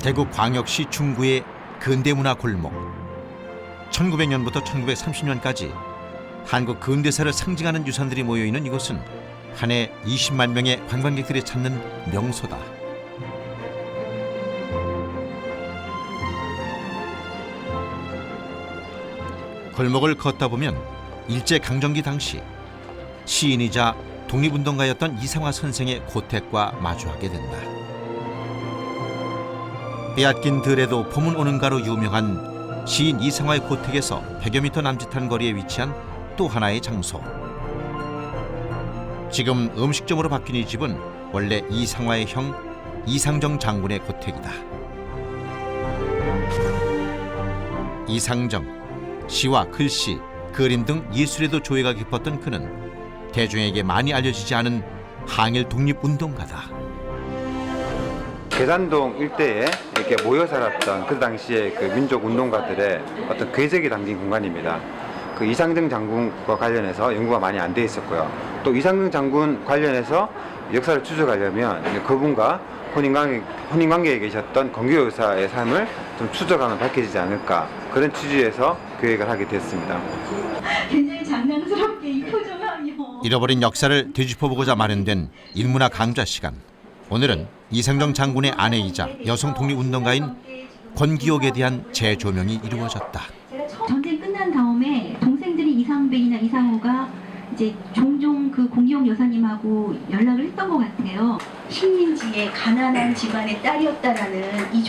대구광역시 중구의 근대문화 골목. 1900년부터 1930년까지 한국 근대사를 상징하는 유산들이 모여있는 이곳은 한 해 20만 명의 관광객들이 찾는 명소다. 골목을 걷다 보면 일제강점기 당시 시인이자 독립운동가였던 이상화 선생의 고택과 마주하게 된다. 빼앗긴 들에도 봄은 오는가로 유명한 시인 이상화의 고택에서 100여 미터 남짓한 거리에 위치한 또 하나의 장소. 지금 음식점으로 바뀐 이 집은 원래 이상화의 형 이상정 장군의 고택이다. 이상정, 시와 글씨, 그림 등 예술에도 조예가 깊었던 그는 대중에게 많이 알려지지 않은 항일 독립운동가다. 계산동 일대에 이렇게 모여 살았던 그 당시에 그 민족 운동가들의 어떤 궤적이 담긴 공간입니다. 그 이상정 장군과 관련해서 연구가 많이 안 돼 있었고요. 또 이상정 장군 관련해서 역사를 추적하려면 그분과 혼인관계에 계셨던 건교 여사의 삶을 좀 추적하면 밝혀지지 않을까, 그런 취지에서 계획을 하게 됐습니다. 굉장히 장난스럽게 이 표정하며 잃어버린 역사를 되짚어보고자 마련된 인문학 강좌 시간. 오늘은 이상정 장군의 아내이자 여성 독립운동가인 권기옥에 대한 재조명이 이루어졌다. 전쟁 끝난 다음에 동생들이 이상백이나 이상호가 이제 종종 그 공기옥 여사님하고 연락을 했던 것 같아요. 식민지의 가난한 집안의 딸이었다라는 이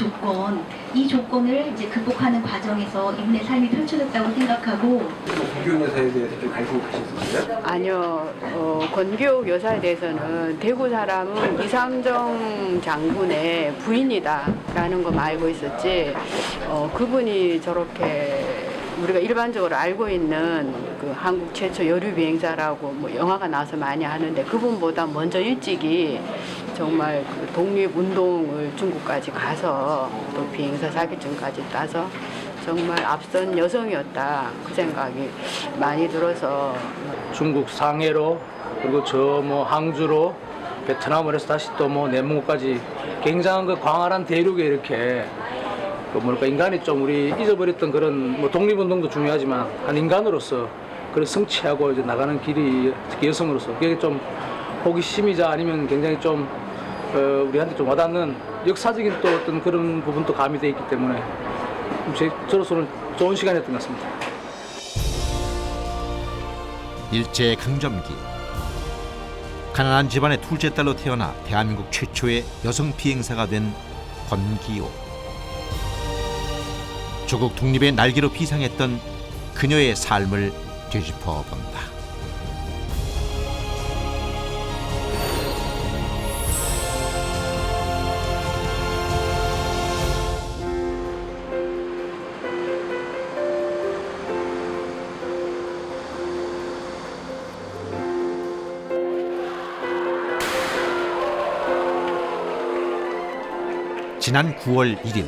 조건을 이제 극복하는 과정에서 이분의 삶이 펼쳐졌다고 생각하고. 권기옥 여사에 대해서 좀 알고 계셨어요? 아니요. 권기옥 여사에 대해서는 대구 사람은 이상정 장군의 부인이다라는 거 알고 있었지, 그분이 저렇게 우리가 일반적으로 알고 있는 그 한국 최초 여류 비행사라고 뭐 영화가 나와서 많이 하는데, 그분보다 먼저 일찍이 정말 그 독립운동을 중국까지 가서 또 비행사 자격증까지 따서 정말 앞선 여성이었다, 그 생각이 많이 들어서. 중국 상해로, 그리고 저 뭐 항주로, 베트남으로 해서 다시 또 뭐 내몽고까지 굉장한 그 광활한 대륙에 이렇게 그 뭐랄까 인간이 좀 우리 잊어버렸던 그런 뭐 독립운동도 중요하지만 한 인간으로서 그런 성취하고 이제 나가는 길이, 특히 여성으로서 그게 좀 호기심이자 아니면 굉장히 좀 우리한테 좀 와닿는 역사적인 또 어떤 그런 부분도 가미되어 있기 때문에 저로서는 좋은 시간이었던 것 같습니다. 일제 강점기. 가난한 집안의 둘째 딸로 태어나 대한민국 최초의 여성 비행사가 된 권기옥. 조국 독립의 날개로 비상했던 그녀의 삶을 되짚어본다. 지난 9월 1일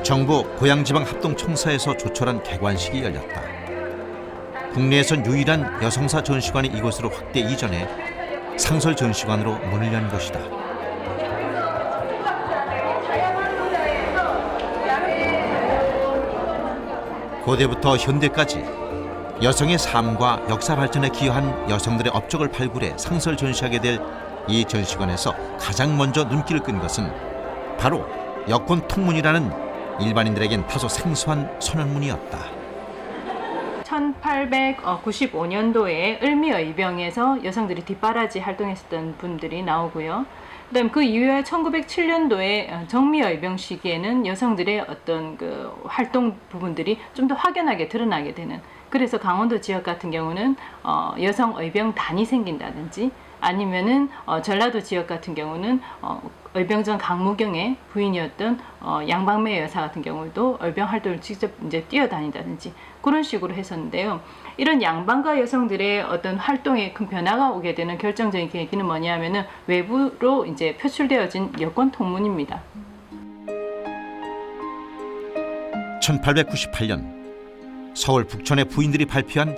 정부 고양지방합동청사에서 조촐한 개관식이 열렸다. 국내에선 유일한 여성사 전시관이 이곳으로 확대 이전해 상설 전시관으로 문을 연 것이다. 고대부터 현대까지 여성의 삶과 역사 발전에 기여한 여성들의 업적을 발굴해 상설 전시하게 될 이 전시관에서 가장 먼저 눈길을 끈 것은 바로 여권 통문이라는 일반인들에겐 다소 생소한 선언문이었다. 1895년도에 을미의병에서 여성들이 뒷바라지 활동했었던 분들이 나오고요. 그다음 그 이후에 1907년도에 정미의병 시기에는 여성들의 어떤 그 활동 부분들이 좀 더 확연하게 드러나게 되는. 그래서 강원도 지역 같은 경우는 여성 의병단이 생긴다든지, 아니면은 전라도 지역 같은 경우는 의병전 강무경의 부인이었던 양방매 여사 같은 경우도 의병 활동을 직접 이제 뛰어다닌다든지 그런 식으로 했었는데요. 이런 양반가 여성들의 어떤 활동에 큰 변화가 오게 되는 결정적인 계기는 뭐냐면은 외부로 이제 표출되어진 여권 통문입니다. 1898년 서울 북촌의 부인들이 발표한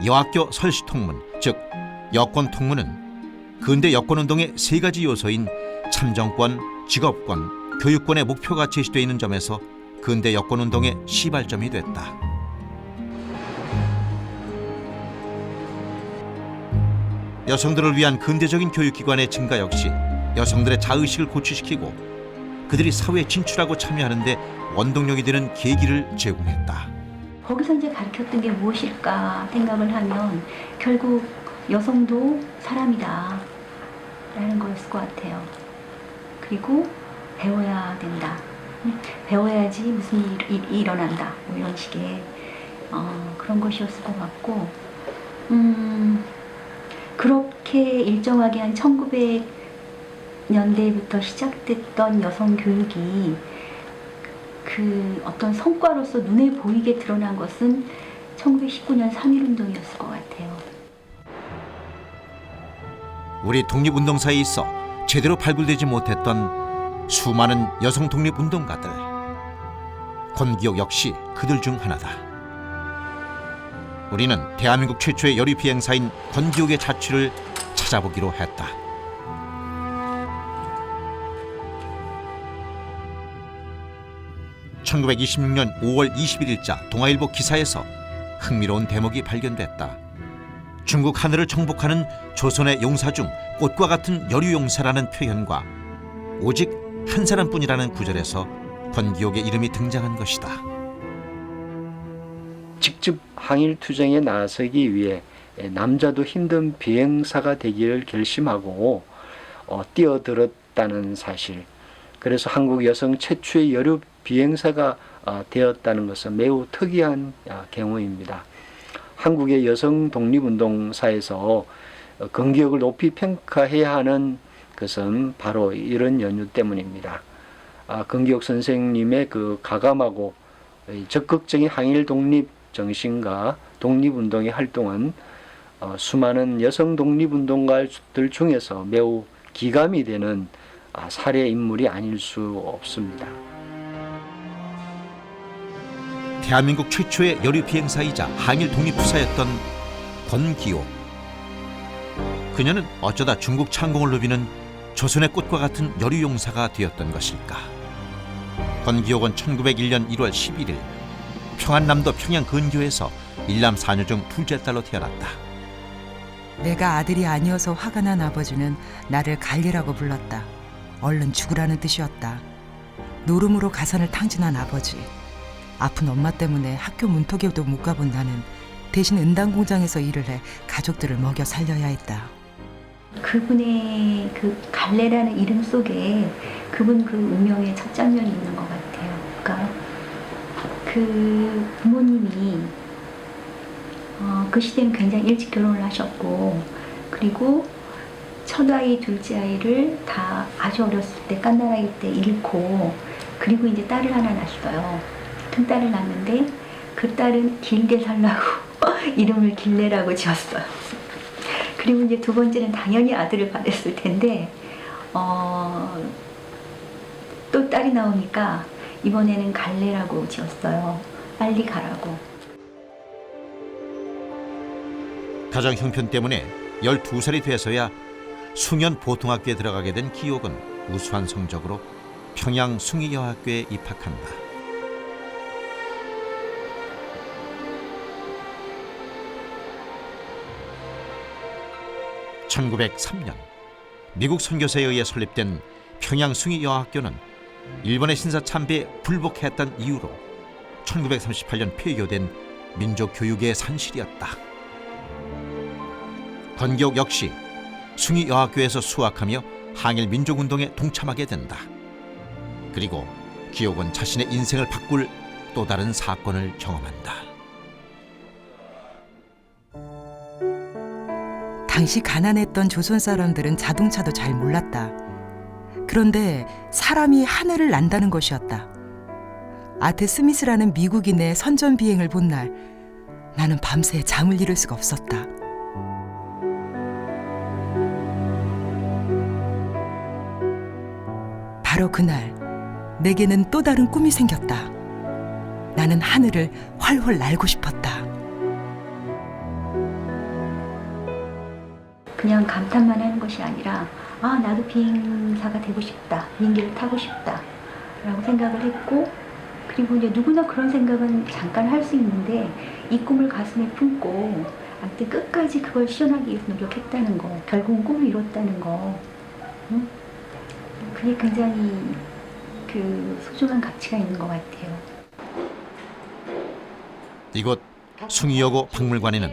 여학교 설시통문, 즉 여권통문은 근대 여권운동의 세 가지 요소인 참정권, 직업권, 교육권의 목표가 제시되어 있는 점에서 근대 여권운동의 시발점이 됐다. 여성들을 위한 근대적인 교육기관의 증가 역시 여성들의 자의식을 고취시키고 그들이 사회에 진출하고 참여하는 데 원동력이 되는 계기를 제공했다. 거기서 이제 가르쳤던 게 무엇일까 생각을 하면 결국 여성도 사람이다 라는 거였을 것 같아요. 그리고 배워야 된다. 배워야지 무슨 일이 일어난다. 뭐 이런 식의 그런 것이었을 것 같고 그렇게 일정하게 한 1900년대부터 시작됐던 여성 교육이 그 어떤 성과로서 눈에 보이게 드러난 것은 1919년 3.1운동이었을 것 같아요. 우리 독립운동사에 있어 제대로 발굴되지 못했던 수많은 여성 독립운동가들. 권기옥 역시 그들 중 하나다. 우리는 대한민국 최초의 여류 비행사인 권기옥의 자취를 찾아보기로 했다. (1926년 5월 21일자) 동아일보 기사에서 흥미로운 대목이 발견됐다. 중국 하늘을 정복하는 조선의 용사 중 꽃과 같은 여류 용사라는 표현과 오직 한 사람뿐이라는 구절에서 권기옥의 이름이 등장한 것이다. 직접 항일 투쟁에 나서기 위해 남자도 힘든 비행사가 되기를 결심하고 뛰어들었다는 사실. 그래서 한국 여성 최초의 여류 비행사가 되었다는 것은 매우 특이한 경우입니다. 한국의 여성 독립운동사에서 권기옥을 높이 평가해야 하는 것은 바로 이런 연유 때문입니다. 권기옥 선생님의 그 가감하고 적극적인 항일 독립 정신과 독립운동의 활동은 수많은 여성 독립운동가들 중에서 매우 기감이 되는 사례 인물이 아닐 수 없습니다. 대한민국 최초의 여류 비행사이자 항일 독립투사였던 권기옥. 그녀는 어쩌다 중국 창공을 누비는 조선의 꽃과 같은 여류 용사가 되었던 것일까? 권기옥은 1901년 1월 11일 평안남도 평양 근교에서 일남 4녀 중 둘째 딸로 태어났다. 내가 아들이 아니어서 화가 난 아버지는 나를 갈리라고 불렀다. 얼른 죽으라는 뜻이었다. 노름으로 가산을 탕진한 아버지. 아픈 엄마 때문에 학교 문턱에도 못 가본 나는 대신 은당 공장에서 일을 해 가족들을 먹여 살려야 했다. 그분의 그 갈래라는 이름 속에 그분 그 운명의 첫 장면이 있는 것 같아요. 그러니까 그 부모님이 그 시대는 굉장히 일찍 결혼을 하셨고 그리고 첫 아이, 둘째 아이를 다 아주 어렸을 때 갓난아기 때 잃고 그리고 이제 딸을 하나 낳았어요. 큰 딸을 낳았는데 그 딸은 길게 살라고 이름을 길래라고 지었어요. 그리고 이제 두 번째는 당연히 아들을 받았을 텐데 또 딸이 나오니까 이번에는 갈래라고 지었어요. 빨리 가라고. 가정 형편 때문에 12살이 돼서야 숭연 보통학교에 들어가게 된 기옥은 우수한 성적으로 평양 숭의여학교에 입학한다. (1903년) 미국 선교사에 의해 설립된 평양 숭의여학교는 일본의 신사 참배에 불복했던 이유로 1938년 폐교된 민족교육의 산실이었다. 권기옥 역시 숭의여학교에서 수학하며 항일 민족운동에 동참하게 된다. 그리고 기옥은 자신의 인생을 바꿀 또 다른 사건을 경험한다. 당시 가난했던 조선 사람들은 자동차도 잘 몰랐다. 그런데 사람이 하늘을 난다는 것이었다. 아트 스미스라는 미국인의 선전 비행을 본 날 나는 밤새 잠을 이룰 수가 없었다. 바로 그날 내게는 또 다른 꿈이 생겼다. 나는 하늘을 훨훨 날고 싶었다. 그냥 감탄만 하는 것이 아니라 나도 비행사가 되고 싶다. 비행기를 타고 싶다. 라고 생각을 했고, 그리고 이제 누구나 그런 생각은 잠깐 할 수 있는데 이 꿈을 가슴에 품고 아무튼 끝까지 그걸 실현하기 위해서 노력했다는 거, 결국은 꿈을 이뤘다는 거, 응? 그게 굉장히 그 소중한 가치가 있는 것 같아요. 이곳 숭이여고 박물관에는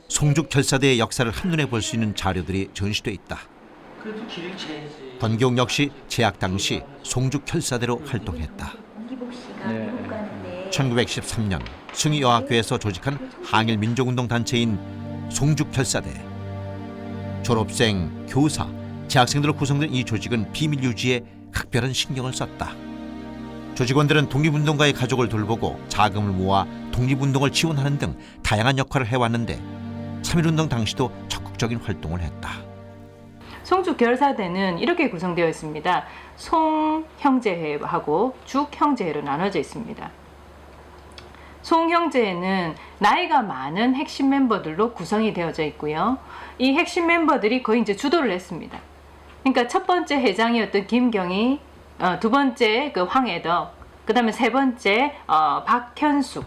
송죽 결사대의 역사를 한눈에 볼 수 있는 자료들이 전시돼 있다. 권기옥 역시 재학 당시 송죽 결사대로 활동했다. 이기복 씨가 미국 가는데 1913년 숭이여학교에서 조직한 항일 민족운동 단체인 송죽 결사대. 졸업생, 교사, 재학생들로 구성된 이 조직은 비밀 유지에 각별한 신경을 썼다. 조직원들은 독립운동가의 가족을 돌보고 자금을 모아 독립운동을 지원하는 등 다양한 역할을 해왔는데 3.1운동 당시도 적극적인 활동을 했다. 송죽 결사대는 이렇게 구성되어 있습니다. 송 형제회하고 죽 형제회로 나눠져 있습니다. 송 형제회는 나이가 많은 핵심 멤버들로 구성이 되어져 있고요. 이 핵심 멤버들이 거의 이제 주도를 했습니다. 그러니까 첫 번째 회장이었던 김경희, 두 번째 그 황해덕, 그 다음에 세 번째 박현숙,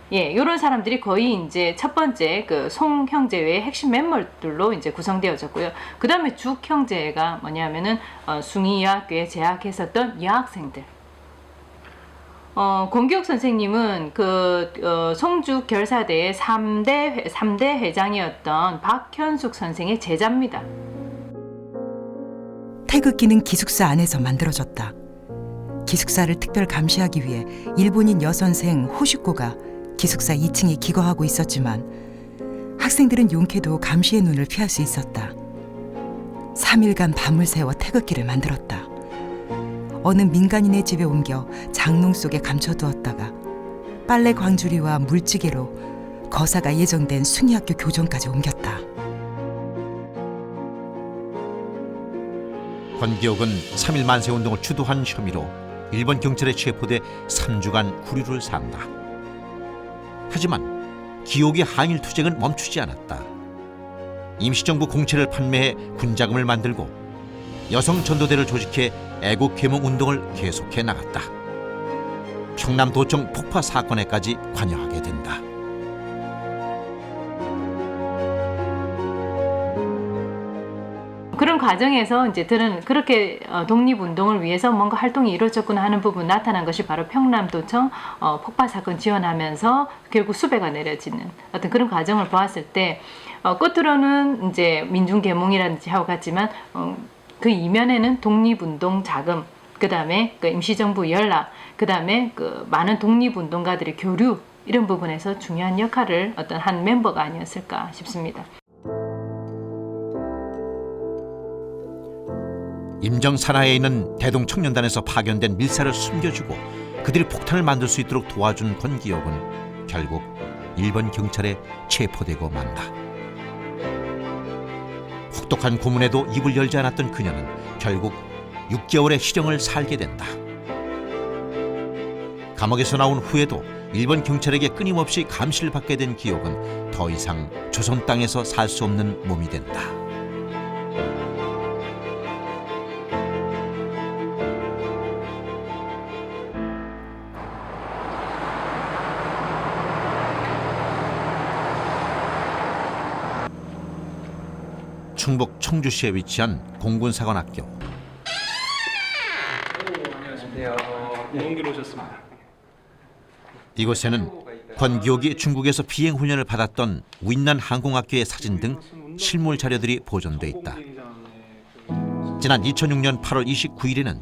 이런 사람들이 거의 이제 첫 번째 그 송 형제회의 핵심 멤버들로 이제 구성되어졌고요. 그 다음에 죽 형제회가 뭐냐면은 숭이여학교에 재학했었던 여학생들. 권기옥 선생님은 그 송죽 결사대의 3대 회장이었던 박현숙 선생의 제자입니다. 태극기는 기숙사 안에서 만들어졌다. 기숙사를 특별 감시하기 위해 일본인 여선생 호시코가 기숙사 2층에 기거하고 있었지만 학생들은 용케도 감시의 눈을 피할 수 있었다. 3일간 밤을 새워 태극기를 만들었다. 어느 민간인의 집에 옮겨 장롱 속에 감춰두었다가 빨래 광주리와 물지개로 거사가 예정된 숭이학교 교정까지 옮겼다. 권기옥은 3.1 만세운동을 주도한 혐의로 일본 경찰에 체포돼 3주간 구류를 삼다. 하지만 기옥의 항일 투쟁은 멈추지 않았다. 임시정부 공채를 판매해 군자금을 만들고 여성 전도대를 조직해 애국 계몽 운동을 계속해 나갔다. 평남도청 폭파 사건에까지 관여하게 된다. 그런 과정에서 이제 들은 그렇게 독립운동을 위해서 뭔가 활동이 이루어졌구나 하는 부분 나타난 것이 바로 평남도청 폭파 사건 지원하면서 결국 수배가 내려지는 어떤 그런 과정을 보았을 때 끝으로는 이제 민중계몽이라든지 하고 갔지만 그 이면에는 독립운동 자금, 그 다음에 그 임시정부 연락, 그 다음에 그 많은 독립운동가들의 교류 이런 부분에서 중요한 역할을 어떤 한 멤버가 아니었을까 싶습니다. 임정 산하에 있는 대동청년단에서 파견된 밀사를 숨겨주고 그들이 폭탄을 만들 수 있도록 도와준 권기옥은 결국 일본 경찰에 체포되고 만다. 혹독한 고문에도 입을 열지 않았던 그녀는 결국 6개월의 실형을 살게 된다. 감옥에서 나온 후에도 일본 경찰에게 끊임없이 감시를 받게 된 기옥은 더 이상 조선 땅에서 살 수 없는 몸이 된다. 충북 청주시에 위치한 공군사관학교. 안녕하세요. 공기로 오셨습니다. 이곳에는 권기옥이 중국에서 비행훈련을 받았던 윈난 항공학교의 사진 등 실물 자료들이 보존돼 있다. 지난 2006년 8월 29일에는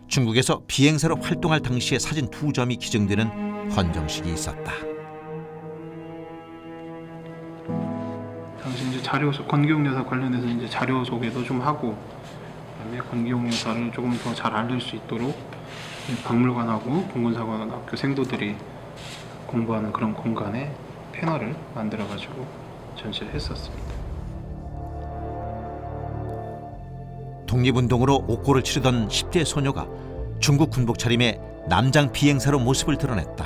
중국에서 비행사로 활동할 당시의 사진 2점이 기증되는 헌정식이 있었다. 당시 이제 자료 권기옥 여사 관련해서 이제 자료 소개도 좀 하고, 그다음에 권기옥 여사를 조금 더 잘 알릴 수 있도록 박물관하고 공군사관학교 생도들이 공부하는 그런 공간에 패널을 만들어가지고 전시를 했었습니다. 독립운동으로 옥고를 치르던 10대 소녀가 중국 군복 차림의 남장 비행사로 모습을 드러냈다.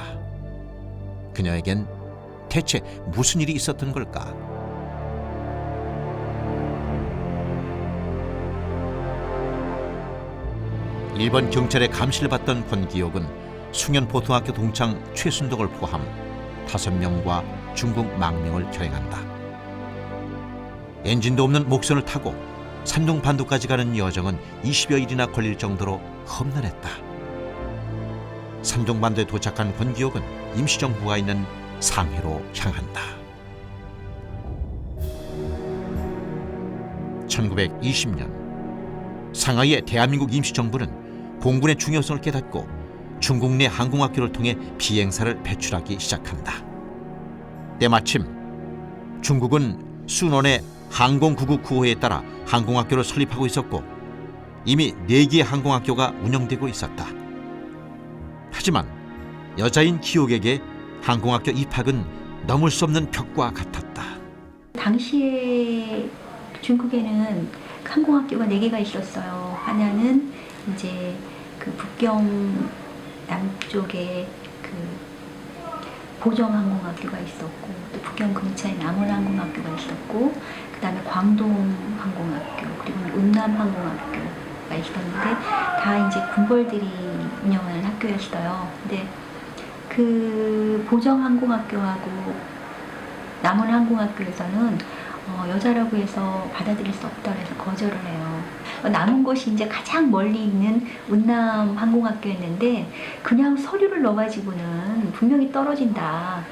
그녀에겐 대체 무슨 일이 있었던 걸까? 일본 경찰의 감시를 받던 권기옥은 숭연보통학교 동창 최순덕을 포함 5명과 중국 망명을 결행한다. 엔진도 없는 목선을 타고 산둥 반도까지 가는 여정은 20여 일이나 걸릴 정도로 험난했다. 산둥 반도에 도착한 권기옥은 임시정부가 있는 상해로 향한다. 1920년 상하이의 대한민국 임시정부는 공군의 중요성을 깨닫고 중국 내 항공학교를 통해 비행사를 배출하기 시작한다. 때마침 중국은 순원의 항공구국 구호에 따라 항공학교를 설립하고 있었고 이미 4개의 항공학교가 운영되고 있었다. 하지만 여자인 기옥에게 항공학교 입학은 넘을 수 없는 벽과 같았다. 당시에 중국에는 항공학교가 4개가 있었어요. 하나는 이제 그 북경 남쪽에 그 보정항공학교가 있었고, 또 북경 근처에 남원항공학교가 있었고, 그 다음에 광동항공학교, 그리고 운남항공학교가 있었는데 다 이제 군벌들이 운영하는 학교였어요. 근데 그 보정항공학교하고 남원항공학교에서는 여자라고 해서 받아들일 수 없다 그래서 거절을 해요. 남은 곳이 이제 가장 멀리 있는 운남 항공학교였는데 그냥 서류를 넣어가지고는 분명히 떨어진다.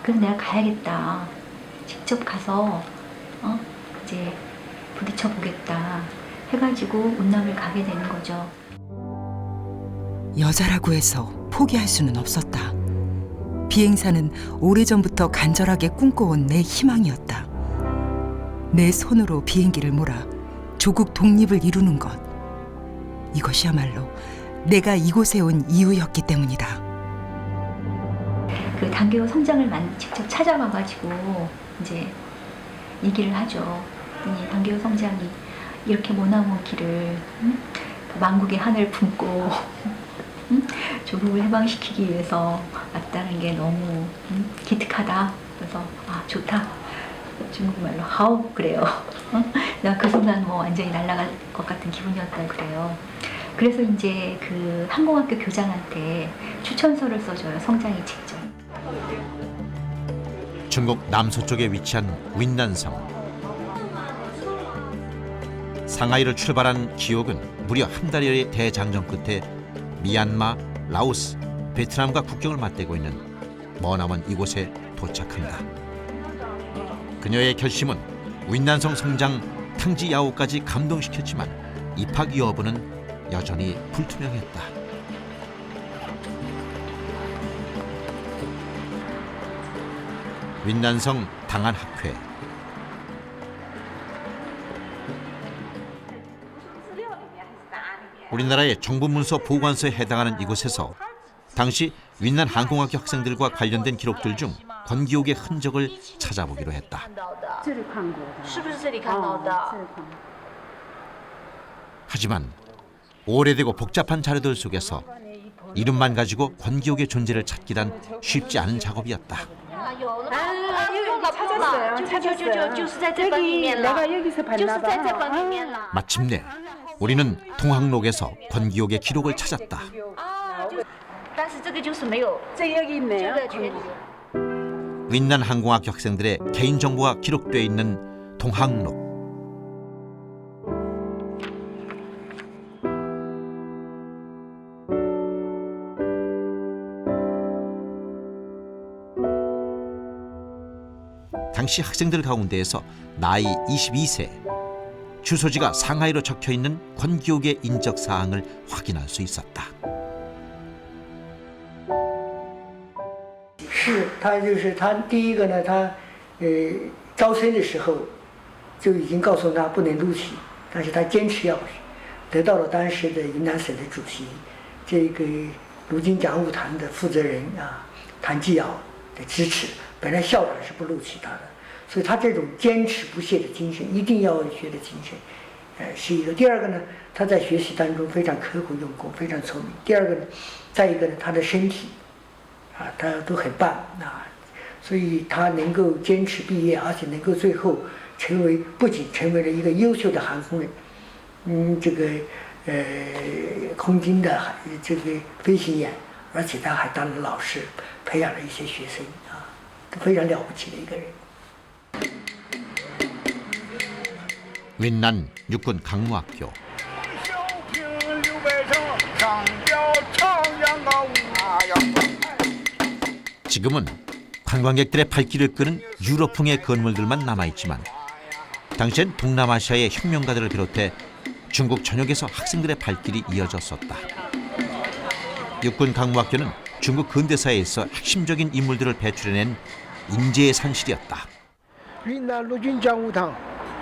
그래서 내가 가야겠다. 직접 가서 이제 부딪혀 보겠다 해가지고 운남을 가게 되는 거죠. 여자라고 해서 포기할 수는 없었다. 비행사는 오래전부터 간절하게 꿈꿔온 내 희망이었다. 내 손으로 비행기를 몰아 조국 독립을 이루는 것. 이것이야말로 내가 이곳에 온 이유였기 때문이다. 그 단계호 성장을 직접 찾아가가지고 이제 얘기를 하죠. 이 단계호 성장이 이렇게 머나먼 길을 만국의 하늘 품고 조국을 해방시키기 위해서 왔다는 게 너무 기특하다. 그래서 좋다. 중국말로 하오 그래요. 나 그 순간 완전히 날아갈 것 같은 기분이었다 그래요. 그래서 이제 그 항공학교 교장한테 추천서를 써줘요. 성장이 직접. 중국 남서쪽에 위치한 윈난성. 상하이를 출발한 기옥은 무려 한 달여의 대장정 끝에 미얀마, 라오스, 베트남과 국경을 맞대고 있는 머나먼 이곳에 도착한다. 그녀의 결심은 윈난성 성장 탕지야오까지 감동시켰지만 입학 여부는 여전히 불투명했다. 윈난성 당한학회. 우리나라의 정부문서 보관소에 해당하는 이곳에서 당시 윈난 항공학교 학생들과 관련된 기록들 중 권기옥의 흔적을 찾아보기로 했다. 하지만 오래되고 복잡한 자료들 속에서 이름만 가지고 권기옥의 존재를 찾기란 쉽지 않은 작업이었다. 내가 여기서 봤나 봐. 마침내 우리는 동학록에서 권기옥의 기록을 찾았다. 여기 있네요. 윈난 항공학교 학생들의 개인정보가 기록되어 있는 동학록. 당시 학생들 가운데에서 나이 22세, 주소지가 상하이로 적혀있는 권기옥의 인적사항을 확인할 수 있었다. 是他就是他第一个呢，他招生的时候就已经告诉他不能录取，但是他坚持要得到了当时的云南省的主席，这个如今讲务堂的负责人谭继尧的支持。本来校长是不录取他的，所以他这种坚持不懈的精神，一定要学的精神，是一个。第二个呢，他在学习当中非常刻苦用功，非常聪明。第二个呢，再一个呢，他的身体他都很棒所以他能够坚持毕业，而且能够最后不仅成为了一个优秀的航空人，这个空军的这个飞行员，而且他还当了老师，培养了一些学生啊，非常了不起的一个人。 윈난 육군 강무학교. 지금은 관광객들의 발길을 끄는 유럽풍의 건물들만 남아있지만 당시엔 동남아시아의 혁명가들을 비롯해 중국 전역에서 학생들의 발길이 이어졌었다. 육군 강무학교는 중국 근대사에 있어 핵심적인 인물들을 배출해낸 인재의 산실이었다. 云南陆军讲武堂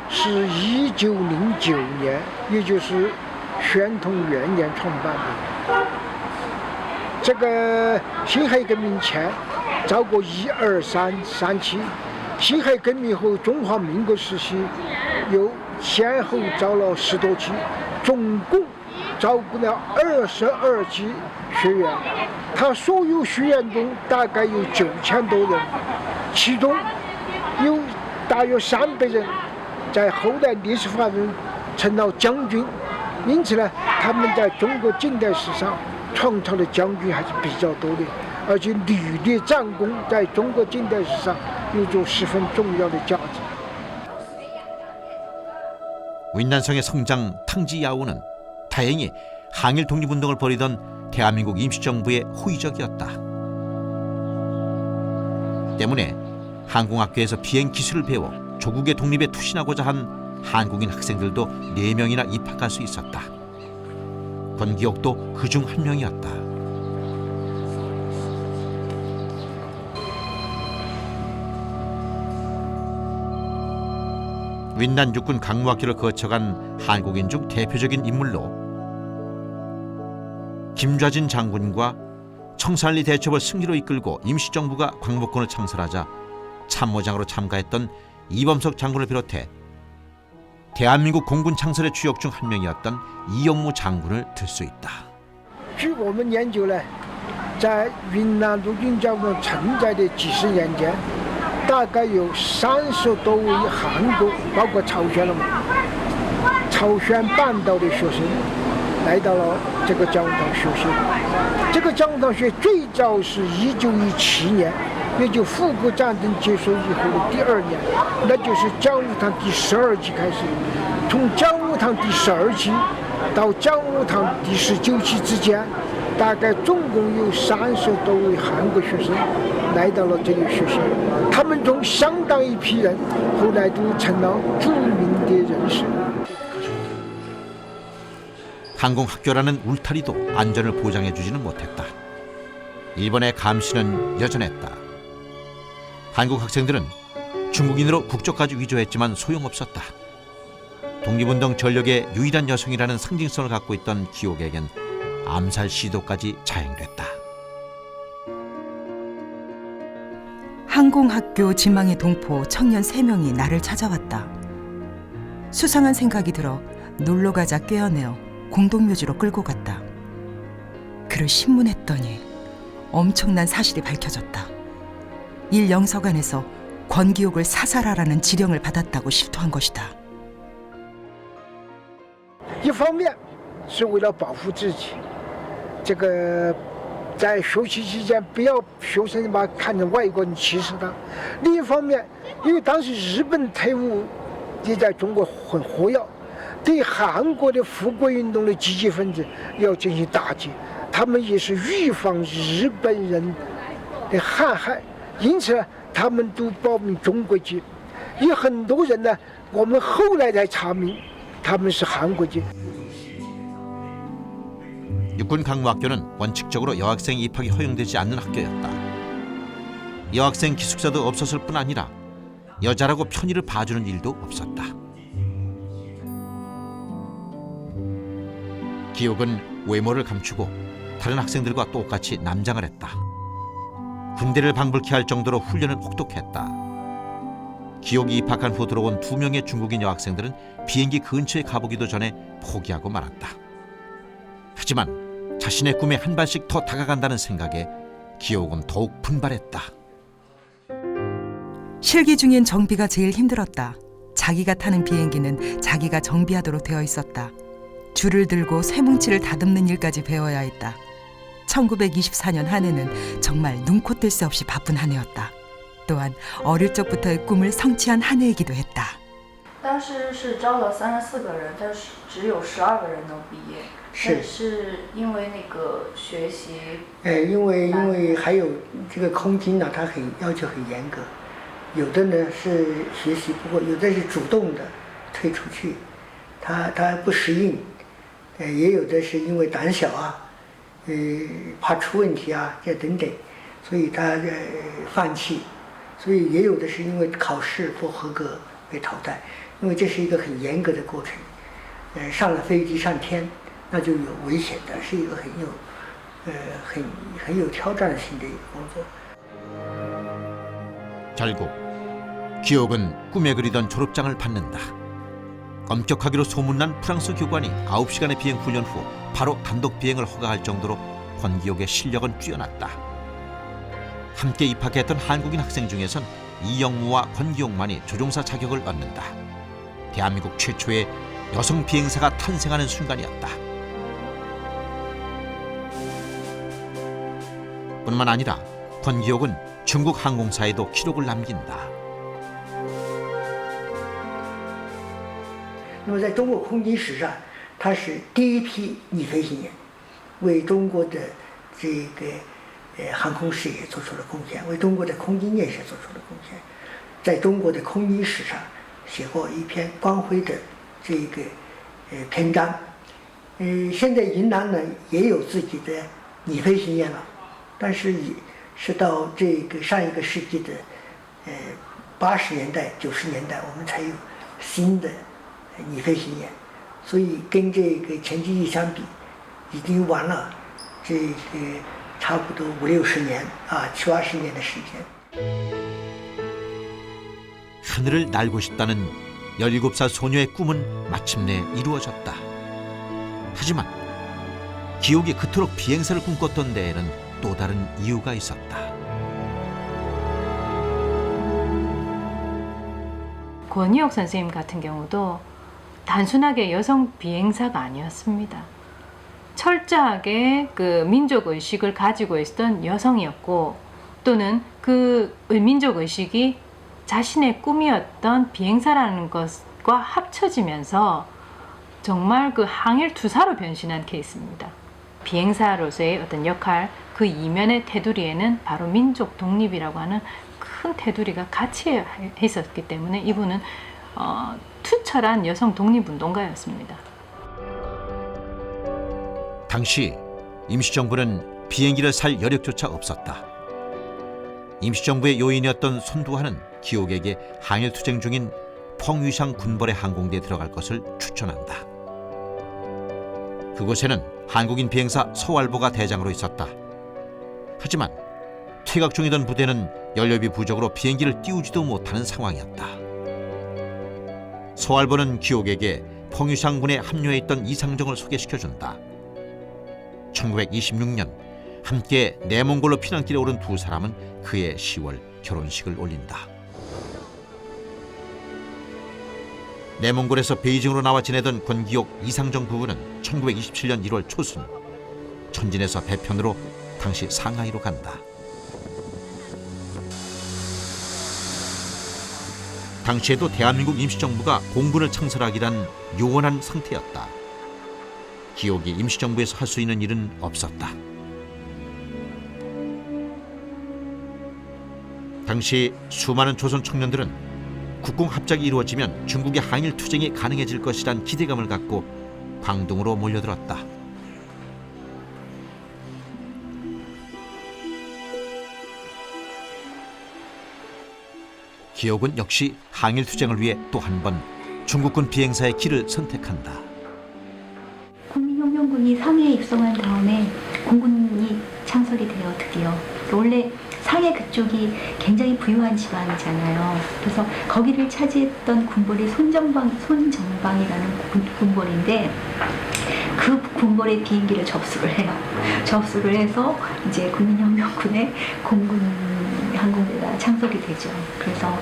是1909年，也就是宣统元年创办的。这个辛亥革命前招过1、2、3期，辛亥革命后中华民国时期又先后招了10多期，总共招雇了22期学员。他所有学员中大概有9000多人，其中有大约300人在后代历史发中成了将军，因此呢，他们在中国近代史上创造的将军还是比较多的，而且屡立战功，在中国近代史上有着十分重要的价值。 윈난성의 성장 탕지야오는 다행히 항일 독립운동을 벌이던 대한민국 임시정부의 호의적이었다. 때문에 항공학교에서 비행 기술을 배워 조국의 독립에 투신하고자 한 한국인 학생들도 4명이나 입학할 수 있었다. 권기옥도 그중 한 명이었다. 윈난 육군 강무학교를 거쳐간 한국인 중 대표적인 인물로 김좌진 장군과 청산리 대첩을 승리로 이끌고 임시정부가 광복군을 창설하자 참모장으로 참가했던 이범석 장군을 비롯해 대한민국 공군 창설의 주역 중 한 명이었던 이영무 장군을 들 수 있다. 据我们研究呢，在云南陆军讲武堂存在的几十年间，大概有30多位韩国，包括朝鲜了嘛，朝鲜半岛的学生来到了这个讲武堂学习。这个讲武堂学最早是1917年，也就富国战争结束以后的第2年，那就是讲武堂第12期开始。从讲武堂第12期到讲武堂第19期之间，大概总共有30多位韩国学生来到了这里学习。他们中相当一批人后来都成了著名的人士。 항공학교라는 울타리도 안전을 보장해주지는 못했다. 일본의 감시는 여전했다. 한국 학생들은 중국인으로 국적까지 위조했지만 소용없었다. 독립운동 전력의 유일한 여성이라는 상징성을 갖고 있던 기옥에겐 암살 시도까지 자행됐다. 항공학교 지망의 동포 청년 3명이 나를 찾아왔다. 수상한 생각이 들어 놀러가자 꿰어내어 공동묘지로 끌고 갔다. 그를 신문했더니 엄청난 사실이 밝혀졌다. 일영서관에서 권기옥을 사살하라는 지령을 받았다고 실토한 것이다. 一方面是为了保护自己，这个在学习期间不要学生把看成外国人歧视他；另一方面，因为当时日本特务也在中国很活跃，对韩国的复国运动的积极分子要进行打击，他们也是预防日本人的憾害，因此他们都报名中国籍。有很多人呢，我们后来才查明他们是韩国籍。 육군 강무학교는 원칙적으로 여학생 입학이 허용되지 않는 학교였다. 여학생 기숙사도 없었을 뿐 아니라 여자라고 편의를 봐주는 일도 없었다. 기옥은 외모를 감추고 다른 학생들과 똑같이 남장을 했다. 군대를 방불케 할 정도로 훈련은 혹독했다. 기옥이 입학한 후 들어온 2명의 중국인 여학생들은 비행기 근처에 가보기도 전에 포기하고 말았다. 하지만 자신의 꿈에 한 발씩 더 다가간다는 생각에 기옥은 더욱 분발했다. 실기 중인 정비가 제일 힘들었다. 자기가 타는 비행기는 자기가 정비하도록 되어 있었다. 줄을 들고 쇠뭉치를 다듬는 일까지 배워야 했다. 1924년 한 해는 정말 눈코 뜰 새 없이 바쁜 한 해였다. 또한 어릴 적부터의 꿈을 성취한 한 해이기도 했다. 当时是招了34个人，但是只有12个人能毕业。是因为那个学习。因为还有这个空军呢，它要求很严格，有的呢是学习不过，有的是主动的退出去，他不适应，也有的是因为胆小啊，怕出问题啊，这等等，所以他放弃，所以也有的是因为考试不合格被淘汰。 因为这是一个很严格的过程，上了飞机上天，那就有危险的，是一个很有挑战性的一个工作。 결국 기옥은 꿈에 그리던 졸업장을 받는다. 엄격하기로 소문난 프랑스 교관이 9시간의 비행 훈련 후 바로 단독 비행을 허가할 정도로 권기옥의 실력은 뛰어났다. 함께 입학했던 한국인 학생 중에선 이영무와 권기옥만이 조종사 자격을 얻는다. 대한민국 최초의 여성 비행사가 탄생하는 순간이었다. 뿐만 아니라 권기옥은 중국 항공사에도 기록을 남긴다. 那么在中国空军史上，他是第一批女飞行员，为中国的这个航空事业做出了贡献，为中国的空军建设做出了贡献，在中国的空军史上。 写过一篇光辉的这个篇章，现在云南呢也有自己的女飞行员了，但是是到这个上一个世纪的80年代、90年代，我们才有新的女飞行员，所以跟这个前几役相比，已经晚了这个差不多50、60年啊，70、80年的时间。 하늘을 날고 싶다는 17살 소녀의 꿈은 마침내 이루어졌다. 하지만 기옥이 그토록 비행사를 꿈꿨던 데에는 또 다른 이유가 있었다. 권희옥 선생님 같은 경우도 단순하게 여성 비행사가 아니었습니다. 철저하게 그 민족 의식을 가지고 있었던 여성이었고 또는 그 민족 의식이 자신의 꿈이었던 비행사라는 것과 합쳐지면서 정말 그 항일 투사로 변신한 케이스입니다. 비행사로서의 어떤 역할, 그 이면의 테두리에는 바로 민족 독립이라고 하는 큰 테두리가 같이 있었기 때문에 이분은 투철한 여성 독립운동가였습니다. 당시 임시정부는 비행기를 살 여력조차 없었다. 임시정부의 요인이었던 손두환은 기옥에게 항일투쟁 중인 펑유샹 군벌의 항공대에 들어갈 것을 추천한다. 그곳에는 한국인 비행사 서왈보가 대장으로 있었다. 하지만 퇴각 중이던 부대는 연료비 부족으로 비행기를 띄우지도 못하는 상황이었다. 서왈보는 기옥에게 펑유샹 군에 합류해 있던 이상정을 소개시켜준다. 1926년 함께 내몽골로 피난길에 오른 두 사람은 그해 10월 결혼식을 올린다. 내몽골에서 베이징으로 나와 지내던 권기옥, 이상정 부부는 1927년 1월 초순 천진에서 배편으로 당시 상하이로 간다. 당시에도 대한민국 임시정부가 공군을 창설하기란 요원한 상태였다. 기옥이 임시정부에서 할 수 있는 일은 없었다. 당시 수많은 조선 청년들은 국공 합작이 이루어지면 중국의 항일 투쟁이 가능해질 것이란 기대감을 갖고 광둥으로 몰려들었다. 기옥은 역시 항일 투쟁을 위해 또 한 번 중국군 비행사의 길을 선택한다. 국민혁명군이 상해에 입성한 다음에 공군이 창설이 되어 드디어 원래 상해 그쪽이 굉장히 부유한 지방이잖아요. 그래서 거기를 차지했던 군벌이 손정방이라는 군벌인데 그 군벌의 비행기를 접수를 해요. 접수를 해서 이제 국민혁명군의 공군 항공대가 창설이 되죠. 그래서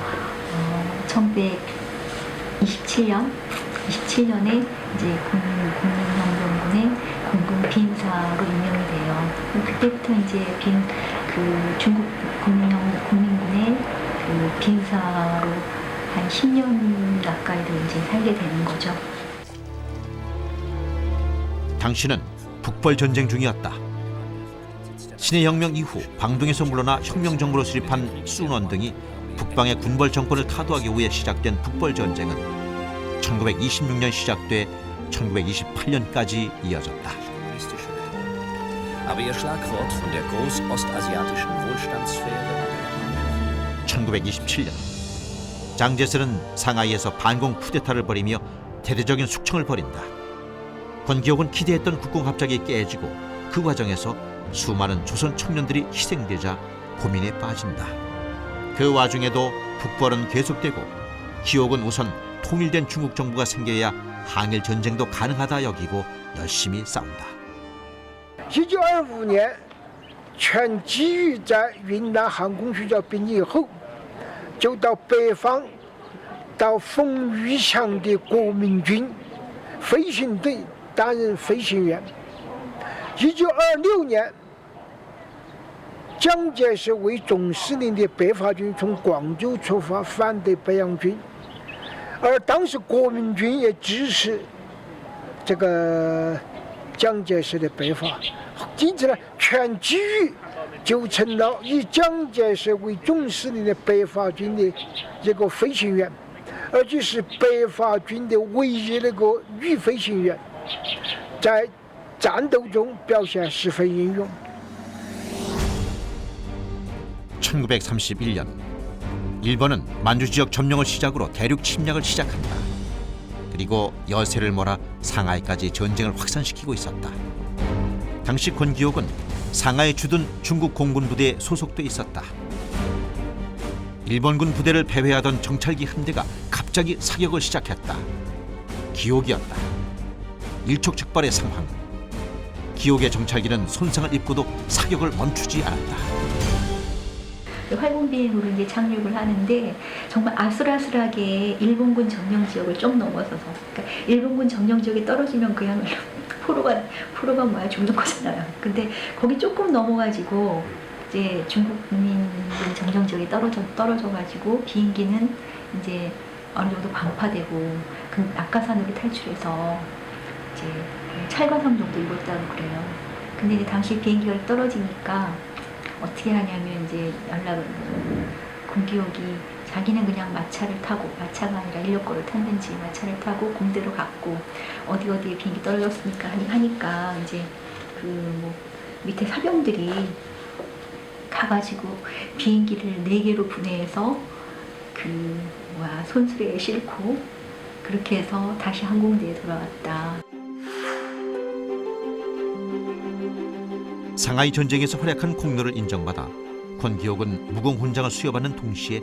1927년 27년에 이제 국민혁명군의 공군 비행사로 임명이 돼요. 그때부터 이제 중국 국민군의 그 비행사로 한 10년 가까이도 이제 살게 되는 거죠. 당시는 북벌 전쟁 중이었다. 신해 혁명 이후 방동에서 물러나 혁명 정부로 수립한 순원 등이 북방의 군벌 정권을 타도하기 위해 시작된 북벌 전쟁은 1926년 시작돼 1928년까지 이어졌다. 1927년 장제스는 상하이에서 반공 쿠데타를 벌이며 대대적인 숙청을 벌인다. 권기옥은 기대했던 국공 합작이 깨지고 그 과정에서 수많은 조선 청년들이 희생되자 고민에 빠진다. 그 와중에도 북벌은 계속되고 기옥은 우선 통일된 중국 정부가 생겨야 항일 전쟁도 가능하다 여기고 열심히 싸운다. 1925年全基于在云南航空学校毕业以后，就到北方，到冯玉祥的国民军飞行队担任飞行员。1926年，蒋介石为总司令的北伐军从广州出发反对北洋军，而当时国民军也支持这个蒋介石的北伐，因此呢，全基于就成了以蒋介石为总司令的北伐军的这个飞行员，而且是北伐军的唯一那个女飞行员，在战斗中表现十分英勇。 1931년 일본은 만주 지역 점령을 시작으로 대륙 침략을 시작한다. 그리고 여세를 몰아 상하이까지 전쟁을 확산시키고 있었다. 당시 권기옥은 상하이에 주둔 중국 공군 부대에 소속돼 있었다. 일본군 부대를 배회하던 정찰기 한 대가 갑자기 사격을 시작했다. 기옥이었다. 일촉즉발의 상황. 기옥의 정찰기는 손상을 입고도 사격을 멈추지 않았다. 활공 비행으로 이제 착륙을 하는데 정말 아슬아슬하게 일본군 점령 지역을 좀 넘어서서, 그러니까 일본군 점령 지역에 떨어지면 그야말로 포로가 뭐야 죽는 거잖아요. 근데 거기 조금 넘어가지고 이제 중국 국민군 점령 지역에 떨어져가지고 비행기는 이제 어느 정도 방파되고 그 낙하산으로 탈출해서 이제 찰과상 정도 입었다고 그래요. 근데 이제 당시 비행기가 떨어지니까 어떻게 하냐면 이제 권기옥이 자기는 그냥 마차를 타고, 마차가 아니라 인력거를 탔는지 마차를 타고 공대로 갔고 어디에 비행기 떨어졌으니까 하니까 이제 그 뭐 밑에 사병들이 가가지고 비행기를 4개로 분해해서 손수레에 싣고 그렇게 해서 다시 항공대에 돌아왔다. 상하이 전쟁에서 활약한功노를 인정받아 권기옥은 무공훈장을 수여받는 동시에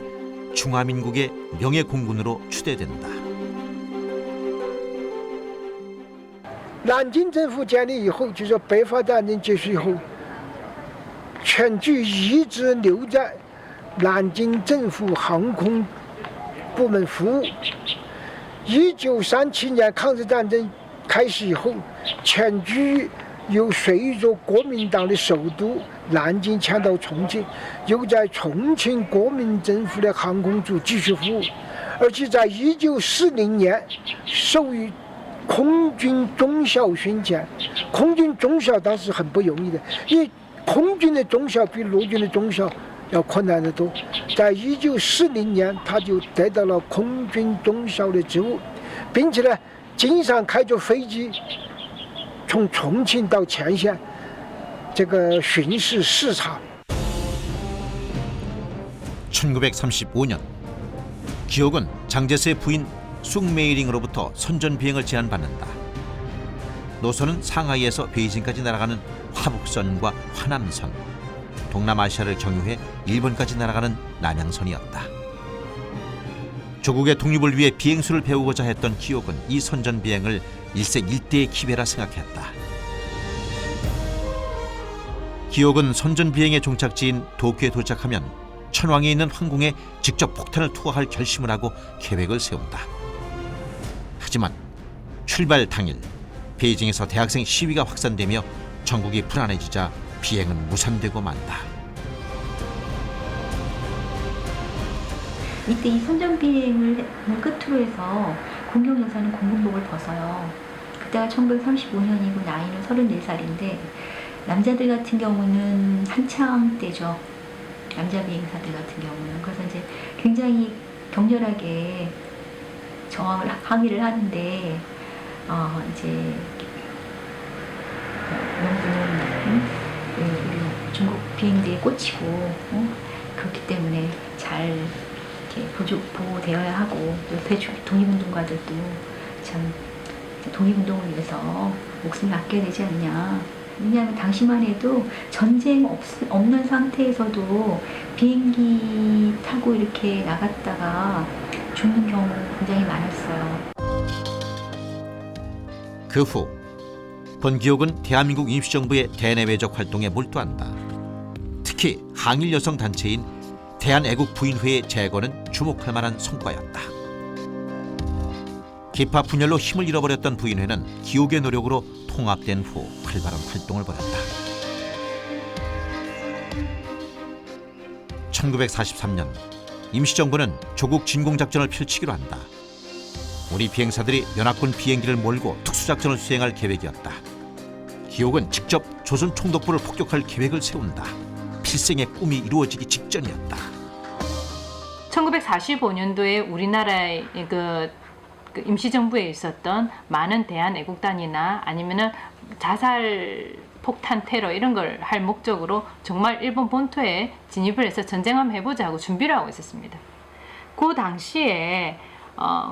중화민국의 명예공군으로 추대된다. 南京政府建立以后，就是北伐战争结束以后，全剧一直留在南京政府航空部门服务。1937年抗日战争开始以后，全剧又随着国民党的首都南京迁到重庆，又在重庆国民政府的航空组继续服务，而且在1940年授予空军中校勋衔。空军中校当时很不容易的，因为空军的中校比陆军的中校要困难得多。在1940年，他就得到了空军中校的职务，并且呢，经常开着飞机从重庆到前线这个巡视视察。 1935년 기옥은 장제스의 부인 숭메이링으로부터 선전 비행을 제안받는다. 노선은 상하이에서 베이징까지 날아가는 화북선과 화남선, 동남아시아를 경유해 일본까지 날아가는 남양선이었다. 조국의 독립을 위해 비행수를 배우고자 했던 기옥은 이 선전 비행을 일색일대의 기회라 생각했다. 기옥은 선전 비행의 종착지인 도쿄에 도착하면 천왕에 있는 황궁에 직접 폭탄을 투하할 결심을 하고 계획을 세운다. 하지만 출발 당일 베이징에서 대학생 시위가 확산되며 전국이 불안해지자 비행은 무산되고 만다. 이때 이 선전 비행을 끝으로 해서 공용 여사는 공군복을 벗어요. 그때가 1935년이고 나이는 34살인데 남자들 같은 경우는 한창 때죠. 남자 비행사들 같은 경우는. 그래서 이제 굉장히 격렬하게 저항을 항의를 하는데 이제 명분은 우리 중국 비행대에 꽂히고 그렇기 때문에 잘 이렇게 보호되어야 하고 또 독립운동가들도 참 독립운동을 위해서 목숨을 아껴야 되지 않냐. 왜냐하면 당시만 해도 전쟁 없는 상태에서도 비행기 타고 이렇게 나갔다가 죽는 경우 굉장히 많았어요. 그 후 권기옥은 대한민국 임시정부의 대내외적 활동에 몰두한다. 특히 항일 여성 단체인 대한애국부인회의 재건은 주목할 만한 성과였다. 기파 분열로 힘을 잃어버렸던 부인회는 기옥의 노력으로 통합된 후 활발한 활동을 벌였다. 1943년 임시정부는 조국 진공작전을 펼치기로 한다. 우리 비행사들이 연합군 비행기를 몰고 특수작전을 수행할 계획이었다. 기옥은 직접 조선 총독부를 폭격할 계획을 세운다. 필생의 꿈이 이루어지기 직전이었다. 1945년도에 우리나라의 그 임시정부에 있었던 많은 대한애국단이나 아니면은 자살 폭탄 테러 이런 걸 할 목적으로 정말 일본 본토에 진입을 해서 전쟁 한번 해보자 하고 준비를 하고 있었습니다. 그 당시에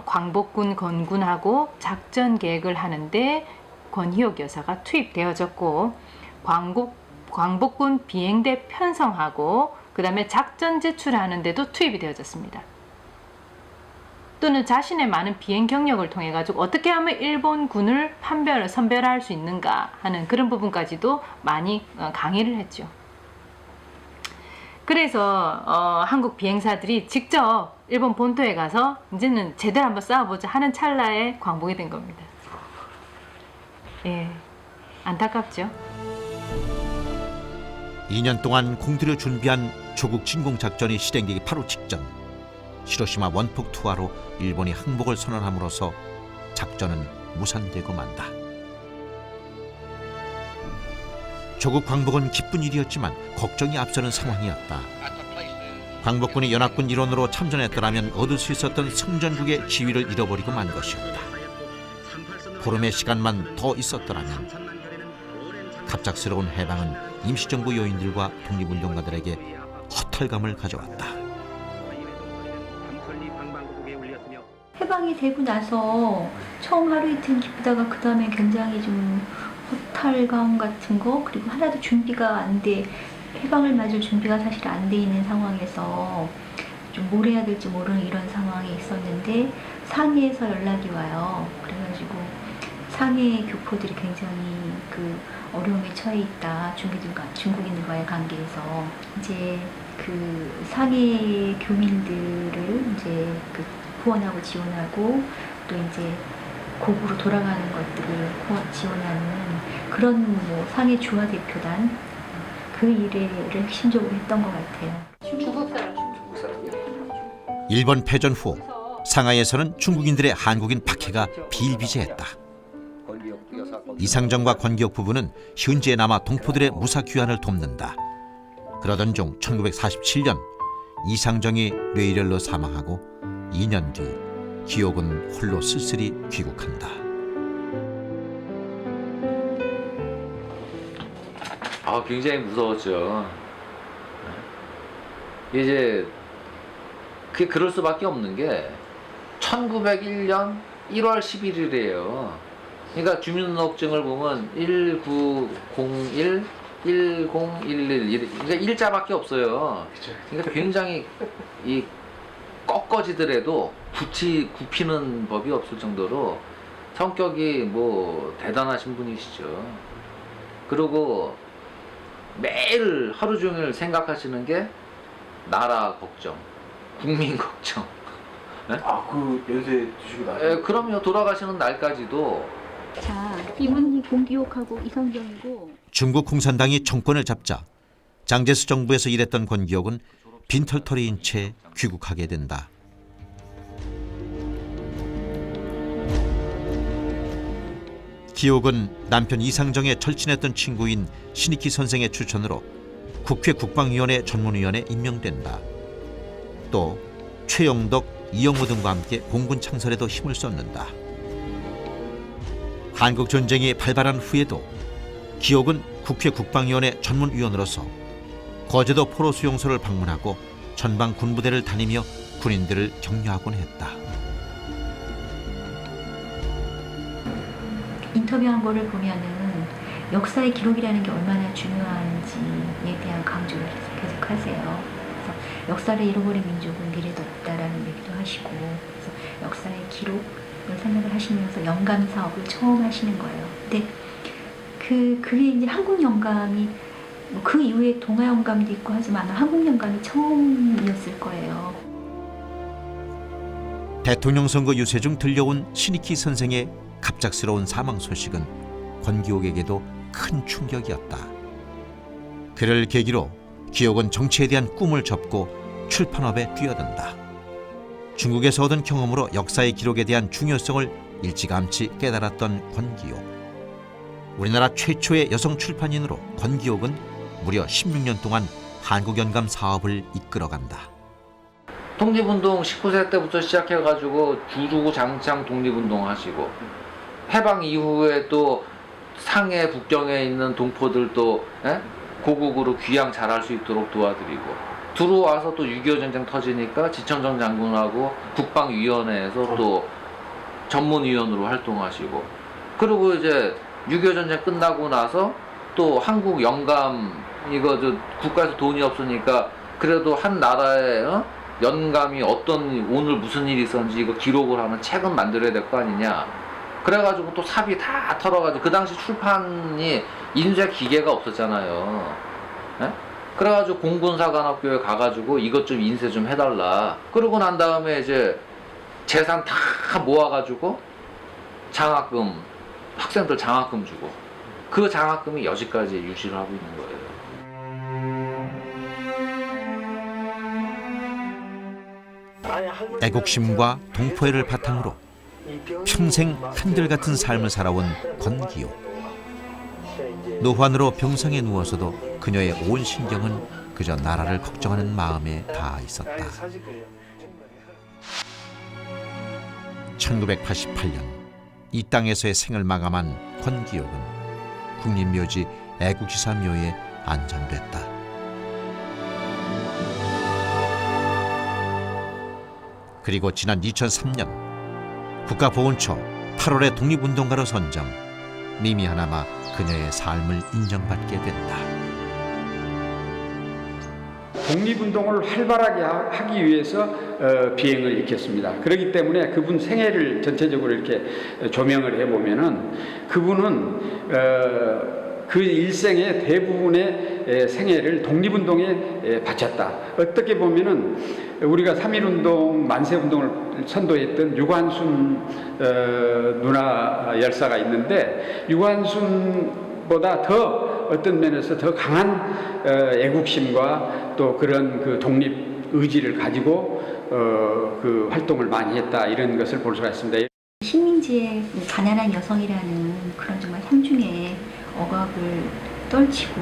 광복군 건군하고 작전 계획을 하는데 권희옥 여사가 투입되어졌고 광복군 비행대 편성하고 그 다음에 작전 제출하는 데도 투입이 되어졌습니다. 또는 자신의 많은 비행 경력을 통해 가지고 어떻게 하면 일본군을 선별할 수 있는가 하는 그런 부분까지도 많이 강의를 했죠. 그래서 한국 비행사들이 직접 일본 본토에 가서 이제는 제대로 한번 싸워보자 하는 찰나에 광복이 된 겁니다. 예, 안타깝죠. 2년 동안 공들여 준비한 조국 진공작전이 실행되기 바로 직전 히로시마 원폭 투하로 일본이 항복을 선언함으로써 작전은 무산되고 만다. 조국 광복은 기쁜 일이었지만 걱정이 앞서는 상황이었다. 광복군이 연합군 일원으로 참전했더라면 얻을 수 있었던 성전국의 지위를 잃어버리고 만 것이었다. 보름의 시간만 더 있었더라면 갑작스러운 해방은 임시정부 요인들과 독립운동가들에게 허탈감을 가져왔다. 해방이 되고 나서 처음 하루 이틀 기쁘다가 그 다음에 굉장히 좀 허탈감 같은 거, 그리고 하나도 준비가 안 돼, 해방을 맞을 준비가 사실 안 돼 있는 상황에서 좀 뭘 해야 될지 모르는 이런 상황이 있었는데 상해에서 연락이 와요. 그래가지고 상해 교포들이 굉장히 그 어려움에 처해 있다. 중국인들과의 관계에서 이제 그 상해 교민들을 이제 그 후원하고 지원하고 또 이제 고국으로 돌아가는 것들을 지원하는 그런 뭐 상해 주화 대표단 그 일을 핵심적으로 했던 것 같아요. 중국 사람이요? 일본 패전 후 상하이에서는 중국인들의 한국인 박해가 비일비재했다. 이상정과 권기옥 부부는 현지에 남아 동포들의 무사 귀환을 돕는다. 그러던 중 1947년 이상정이 뇌혈로 사망하고 2년 뒤 기옥은 홀로 쓸쓸히 귀국한다. 굉장히 무서웠죠. 이제 그게 그럴 수밖에 없는 게 1901년 1월 11일이에요. 그러니까 주민등록증을 보면 1901, 1011, 그러니까 일자밖에 없어요. 그러니까 굉장히 이 꺾어지더라도 굽히는 법이 없을 정도로 성격이 뭐 대단하신 분이시죠. 그리고 매일 하루 종일 생각하시는 게 나라 걱정, 국민 걱정. 네? 그 연세 드시고 나서? 그럼요. 돌아가시는 날까지도. 자, 이분이 공기옥하고 이성경이고 중국 공산당이 정권을 잡자 장제스 정부에서 일했던 권기옥은 빈털터리인 채 귀국하게 된다. 기옥은 남편 이상정의 절친했던 친구인 신익희 선생의 추천으로 국회 국방위원회 전문위원에 임명된다. 또 최영덕, 이영호 등과 함께 공군 창설에도 힘을 쏟는다. 한국전쟁이 발발한 후에도 기옥은 국회 국방위원회 전문위원으로서 거제도 포로 수용소를 방문하고 전방 군부대를 다니며 군인들을 격려하곤 했다. 인터뷰한 거를 보면은 역사의 기록이라는 게 얼마나 중요한지에 대한 강조를 계속 하세요. 그래서 역사를 잃어버린 민족은 미래도 없다라는 얘기도 하시고, 그래서 역사의 기록을 생각을 하시면서 영감 사업을 처음 하시는 거예요. 근데 그게 이제 한국 영감이 그 이후에 동아 영감도 있고 하지만 아마 한국 영감이 처음이었을 거예요. 대통령 선거 유세 중 들려온 신익희 선생의 갑작스러운 사망 소식은 권기옥에게도 큰 충격이었다. 그를 계기로 기옥은 정치에 대한 꿈을 접고 출판업에 뛰어든다. 중국에서 얻은 경험으로 역사의 기록에 대한 중요성을 일찌감치 깨달았던 권기옥. 우리나라 최초의 여성 출판인으로 권기옥은 무려 16년 동안 한국연감 사업을 이끌어간다. 독립운동 19세 때부터 시작해가지고 주주장창 독립운동 하시고, 해방 이후에 또 상해 북경에 있는 동포들도 고국으로 귀향 잘할 수 있도록 도와드리고, 들어와서 또 6.25 전쟁 터지니까 지천정 장군하고 국방위원회에서 또 전문위원으로 활동하시고, 그리고 이제 6.25 전쟁 끝나고 나서 또 한국 영감, 이거 국가에서 돈이 없으니까 그래도 한 나라에 연감이 오늘 무슨 일이 있었는지 이거 기록을 하는 책은 만들어야 될 거 아니냐. 그래가지고 또 사비 다 털어가지고, 그 당시 출판이 인쇄 기계가 없었잖아요. 그래가지고 공군사관학교에 가가지고 이것 좀 인쇄 좀 해달라. 그러고 난 다음에 이제 재산 다 모아가지고 장학금, 학생들 장학금 주고, 그 장학금이 여지까지 유지를 하고 있는 거예요. 애국심과 동포애를 바탕으로 평생 한결같은 삶을 살아온 권기옥. 노환으로 병상에 누워서도 그녀의 온 신경은 그저 나라를 걱정하는 마음에 닿아 있었다. 1988년 이 땅에서의 생을 마감한 권기옥은 국립묘지 애국지사묘에 안전됐다. 그리고 지난 2003년 국가보훈처 8월의 독립운동가로 선정, 미미하나마 그녀의 삶을 인정받게 된다. 독립운동을 활발하게 하기 위해서 비행을 일으켰습니다. 그렇기 때문에 그분 생애를 전체적으로 이렇게 조명을 해보면은 그분은 그 일생의 대부분의 생애를 독립운동에 바쳤다. 어떻게 보면은 우리가 3.1운동, 만세운동을 선도했던 유관순 누나 열사가 있는데, 유관순보다 더 어떤 면에서 더 강한 애국심과 또 그런 그 독립 의지를 가지고 그 활동을 많이 했다, 이런 것을 볼 수가 있습니다. 식민지의 가난한 여성이라는 그런 정말 상중의 억압을 떨치고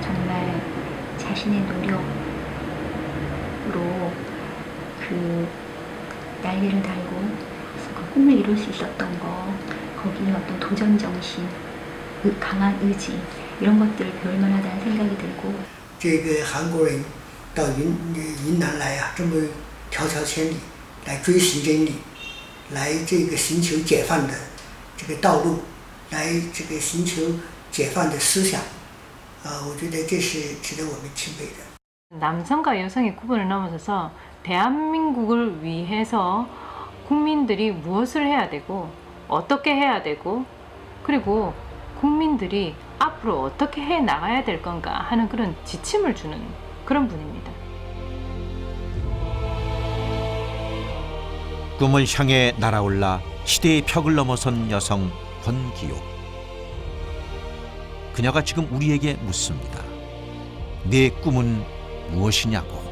정말 자신의 노력으로 그 날개를 달고 그 꿈을 이룰 수 있었던 거, 거기에 어떤 도전 정신, 강한 의지, 이런 것들을 배울 만하다는 생각이 들고. 这个韩国人到云南来啊，这么迢迢千里来追寻真理，来这个寻求解放的这个道路，来这个寻求解放的思想，我觉得这是值得我们钦佩的。 남성과 여성의 구분을 넘어서서 대한민국을 위해서 국민들이 무엇을 해야 되고 어떻게 해야 되고, 그리고 국민들이 앞으로 어떻게 해 나가야 될 건가 하는 그런 지침을 주는 그런 분입니다. 꿈을 향해 날아올라 시대의 벽을 넘어선 여성 권기옥. 그녀가 지금 우리에게 묻습니다. 내 꿈은 무엇이냐고.